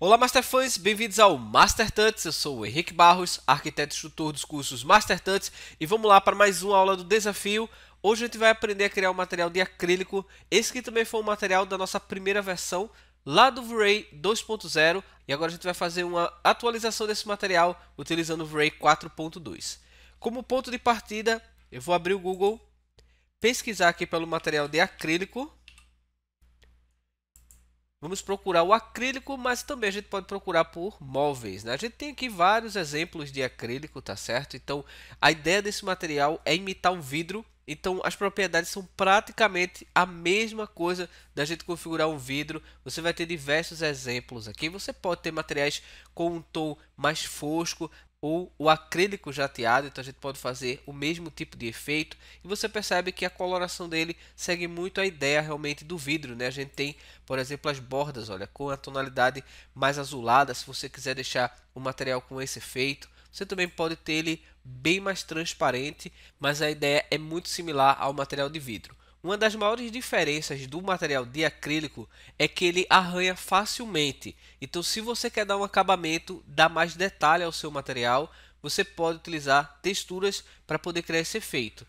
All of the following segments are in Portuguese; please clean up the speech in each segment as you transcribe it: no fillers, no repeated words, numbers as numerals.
Olá, Masterfãs! Bem-vindos ao Master Tuts. Eu sou o Henrique Barros, arquiteto e instrutor dos cursos Master Tuts, e vamos lá para mais uma aula do desafio. Hoje a gente vai aprender a criar um material de acrílico. Esse aqui também foi um material da nossa primeira versão, lá do V-Ray 2.0, e agora a gente vai fazer uma atualização desse material utilizando o V-Ray 4.2. Como ponto de partida, eu vou abrir o Google, pesquisar aqui pelo material de acrílico. Vamos procurar o acrílico, mas também a gente pode procurar por móveis, né? A gente tem aqui vários exemplos de acrílico, tá certo? Então, a ideia desse material é imitar um vidro. Então, as propriedades são praticamente a mesma coisa da gente configurar um vidro. Você vai ter diversos exemplos aqui. Você pode ter materiais com um tom mais fosco, ou o acrílico jateado, então a gente pode fazer o mesmo tipo de efeito, e você percebe que a coloração dele segue muito a ideia realmente do vidro, né? A gente tem, por exemplo, as bordas, olha, com a tonalidade mais azulada. Se você quiser deixar o material com esse efeito, você também pode ter ele bem mais transparente, mas a ideia é muito similar ao material de vidro. Uma das maiores diferenças do material de acrílico é que ele arranha facilmente. Então, se você quer dar um acabamento, dar mais detalhe ao seu material, você pode utilizar texturas para poder criar esse efeito.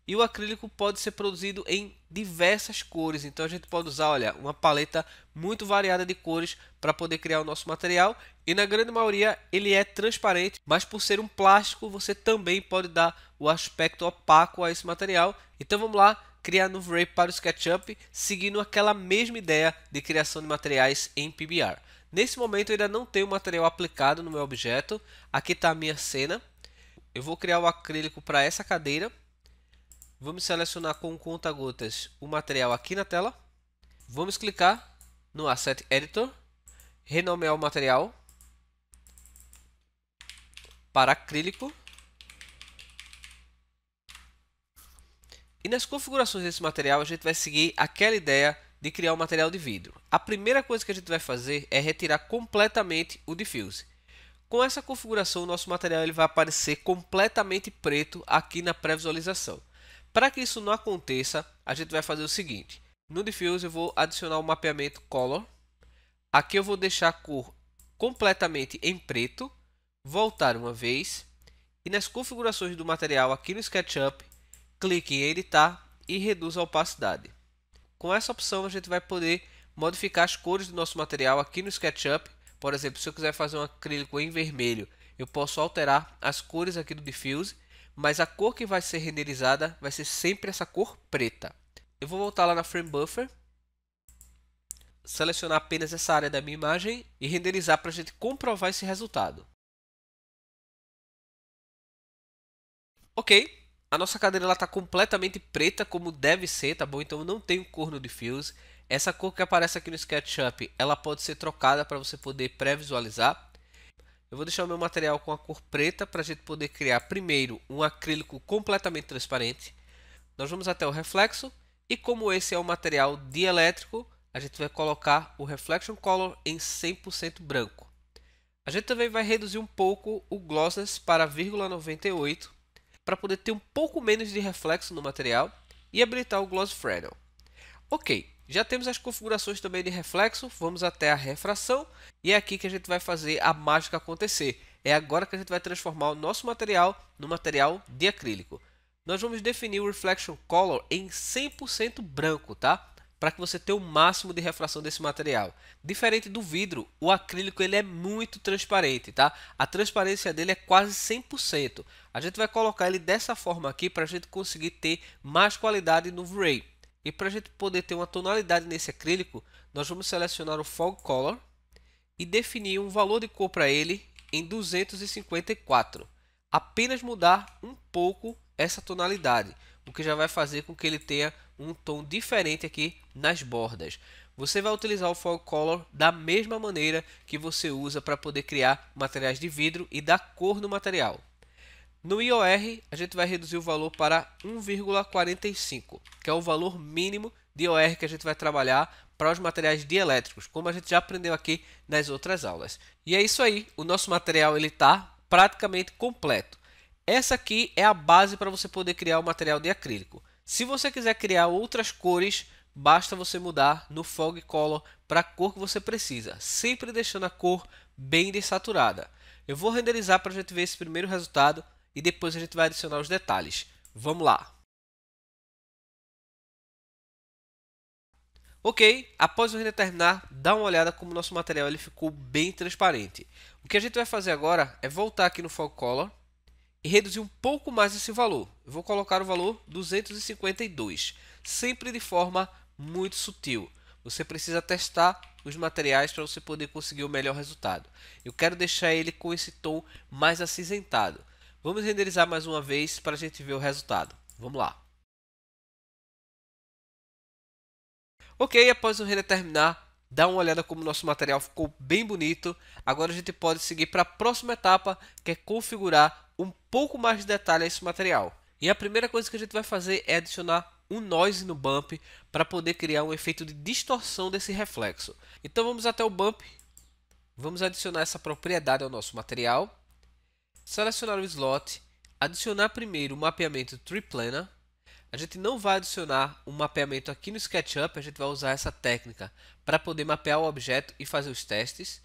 E o acrílico pode ser produzido em diversas cores, então a gente pode usar, olha, uma paleta muito variada de cores para poder criar o nosso material. E na grande maioria ele é transparente, mas por ser um plástico você também pode dar o aspecto opaco a esse material. Então vamos lá criar no V-Ray para o SketchUp, seguindo aquela mesma ideia de criação de materiais em PBR. Nesse momento eu ainda não tenho material aplicado no meu objeto. Aqui está a minha cena. Eu vou criar o acrílico para essa cadeira. Vamos selecionar com o conta-gotas o material aqui na tela. Vamos clicar no Asset Editor, renomear o material para acrílico. E nas configurações desse material a gente vai seguir aquela ideia de criar um material de vidro. A primeira coisa que a gente vai fazer é retirar completamente o diffuse. Com essa configuração, o nosso material ele vai aparecer completamente preto aqui na pré-visualização. Para que isso não aconteça, a gente vai fazer o seguinte. No diffuse eu vou adicionar o mapeamento color. Aqui eu vou deixar a cor completamente em preto, voltar uma vez, e nas configurações do material aqui no SketchUp, clique em editar e reduz a opacidade. Com essa opção a gente vai poder modificar as cores do nosso material aqui no SketchUp. Por exemplo, se eu quiser fazer um acrílico em vermelho, eu posso alterar as cores aqui do diffuse, mas a cor que vai ser renderizada vai ser sempre essa cor preta. Eu vou voltar lá na Frame Buffer, selecionar apenas essa área da minha imagem e renderizar para a gente comprovar esse resultado. Ok. A nossa cadeira está completamente preta, como deve ser, tá bom? Então eu não tenho cor no diffuse. Essa cor que aparece aqui no SketchUp, ela pode ser trocada para você poder pré-visualizar. Eu vou deixar o meu material com a cor preta para a gente poder criar primeiro um acrílico completamente transparente. Nós vamos até o reflexo e como esse é um material dielétrico, a gente vai colocar o Reflection Color em 100% branco. A gente também vai reduzir um pouco o Glossiness para 0,98 para poder ter um pouco menos de reflexo no material e habilitar o Gloss Fresnel. Ok, já temos as configurações também de reflexo, vamos até a refração e é aqui que a gente vai fazer a mágica acontecer. É agora que a gente vai transformar o nosso material no material de acrílico. Nós vamos definir o Reflection Color em 100% branco, tá? Para que você tenha o máximo de refração desse material. Diferente do vidro, o acrílico ele é muito transparente, tá? A transparência dele é quase 100%. A gente vai colocar ele dessa forma aqui para a gente conseguir ter mais qualidade no V-Ray. E para a gente poder ter uma tonalidade nesse acrílico, nós vamos selecionar o Fog Color e definir um valor de cor para ele em 254. Apenas mudar um pouco essa tonalidade, o que já vai fazer com que ele tenha um tom diferente aqui nas bordas. Você vai utilizar o Fog Color da mesma maneira que você usa para poder criar materiais de vidro e dar cor no material. No IOR, a gente vai reduzir o valor para 1,45, que é o valor mínimo de IOR que a gente vai trabalhar para os materiais dielétricos, como a gente já aprendeu aqui nas outras aulas. E é isso aí, o nosso material está praticamente completo. Essa aqui é a base para você poder criar o material de acrílico. Se você quiser criar outras cores, basta você mudar no Fog Color para a cor que você precisa, sempre deixando a cor bem desaturada. Eu vou renderizar para a gente ver esse primeiro resultado e depois a gente vai adicionar os detalhes. Vamos lá! Ok, após o render terminar, dá uma olhada como o nosso material ele ficou bem transparente. O que a gente vai fazer agora é voltar aqui no Fog Color e reduzir um pouco mais esse valor. Eu vou colocar o valor 252, sempre de forma muito sutil. Você precisa testar os materiais para você poder conseguir o melhor resultado. Eu quero deixar ele com esse tom mais acinzentado. Vamos renderizar mais uma vez para a gente ver o resultado. Vamos lá. Ok, após o render terminar, dá uma olhada como o nosso material ficou bem bonito. Agora a gente pode seguir para a próxima etapa, que é configurar um pouco mais de detalhe a esse material. E a primeira coisa que a gente vai fazer é adicionar um noise no bump para poder criar um efeito de distorção desse reflexo. Então vamos até o bump, vamos adicionar essa propriedade ao nosso material, selecionar o slot, adicionar primeiro o mapeamento Triplanar. A gente não vai adicionar um mapeamento aqui no SketchUp, a gente vai usar essa técnica para poder mapear o objeto e fazer os testes.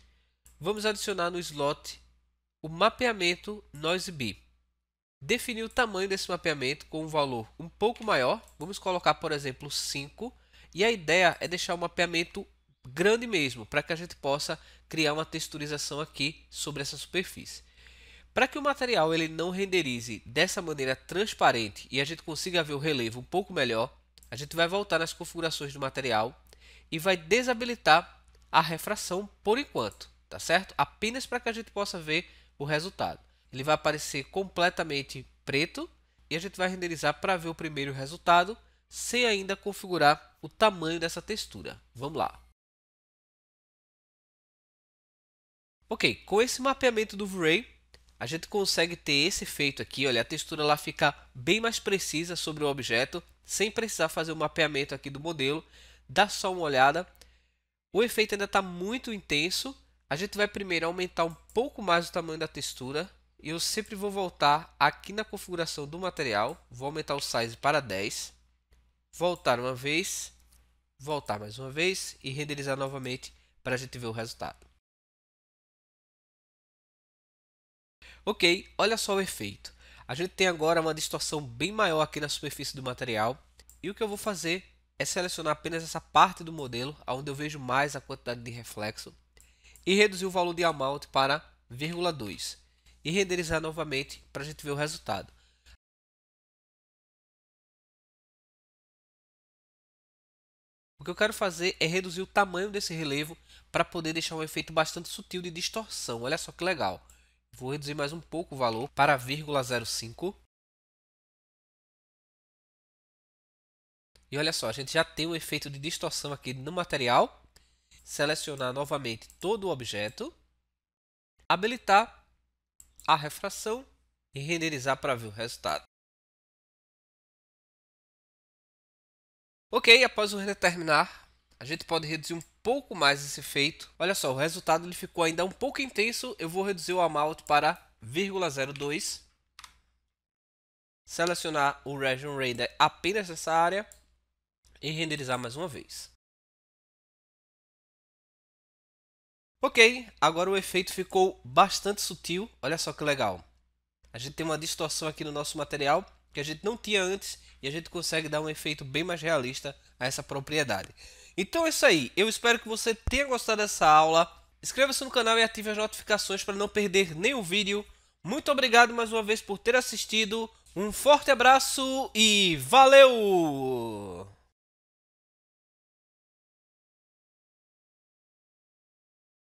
Vamos adicionar no slot o mapeamento Noise B. Definir o tamanho desse mapeamento com um valor um pouco maior, vamos colocar por exemplo 5, e a ideia é deixar o mapeamento grande mesmo, para que a gente possa criar uma texturização aqui sobre essa superfície. Para que o material ele não renderize dessa maneira transparente e a gente consiga ver o relevo um pouco melhor, a gente vai voltar nas configurações do material e vai desabilitar a refração por enquanto, tá certo? Apenas para que a gente possa ver o resultado. Ele vai aparecer completamente preto e a gente vai renderizar para ver o primeiro resultado sem ainda configurar o tamanho dessa textura. Vamos lá. Ok, com esse mapeamento do V-Ray, a gente consegue ter esse efeito aqui, olha, a textura lá fica bem mais precisa sobre o objeto, sem precisar fazer o mapeamento aqui do modelo. Dá só uma olhada. O efeito ainda está muito intenso. A gente vai primeiro aumentar um pouco mais o tamanho da textura. E eu sempre vou voltar aqui na configuração do material. Vou aumentar o size para 10. Voltar uma vez. Voltar mais uma vez. E renderizar novamente para a gente ver o resultado. Ok, olha só o efeito. A gente tem agora uma distorção bem maior aqui na superfície do material. E o que eu vou fazer é selecionar apenas essa parte do modelo, onde eu vejo mais a quantidade de reflexo. E reduzir o valor de amount para 0,2. E renderizar novamente para a gente ver o resultado. O que eu quero fazer é reduzir o tamanho desse relevo para poder deixar um efeito bastante sutil de distorção. Olha só que legal. Vou reduzir mais um pouco o valor para 0,05. E olha só, a gente já tem um efeito de distorção aqui no material. Selecionar novamente todo o objeto. Habilitar a refração e renderizar para ver o resultado. Ok, após o render terminar, a gente pode reduzir um pouco mais esse efeito. Olha só, o resultado ele ficou ainda um pouco intenso. Eu vou reduzir o amount para 0,02. Selecionar o Region Render apenas nessa área e renderizar mais uma vez. Ok, agora o efeito ficou bastante sutil. Olha só que legal. A gente tem uma distorção aqui no nosso material que a gente não tinha antes e a gente consegue dar um efeito bem mais realista a essa propriedade. Então é isso aí. Eu espero que você tenha gostado dessa aula. Inscreva-se no canal e ative as notificações para não perder nenhum vídeo. Muito obrigado mais uma vez por ter assistido. Um forte abraço e valeu!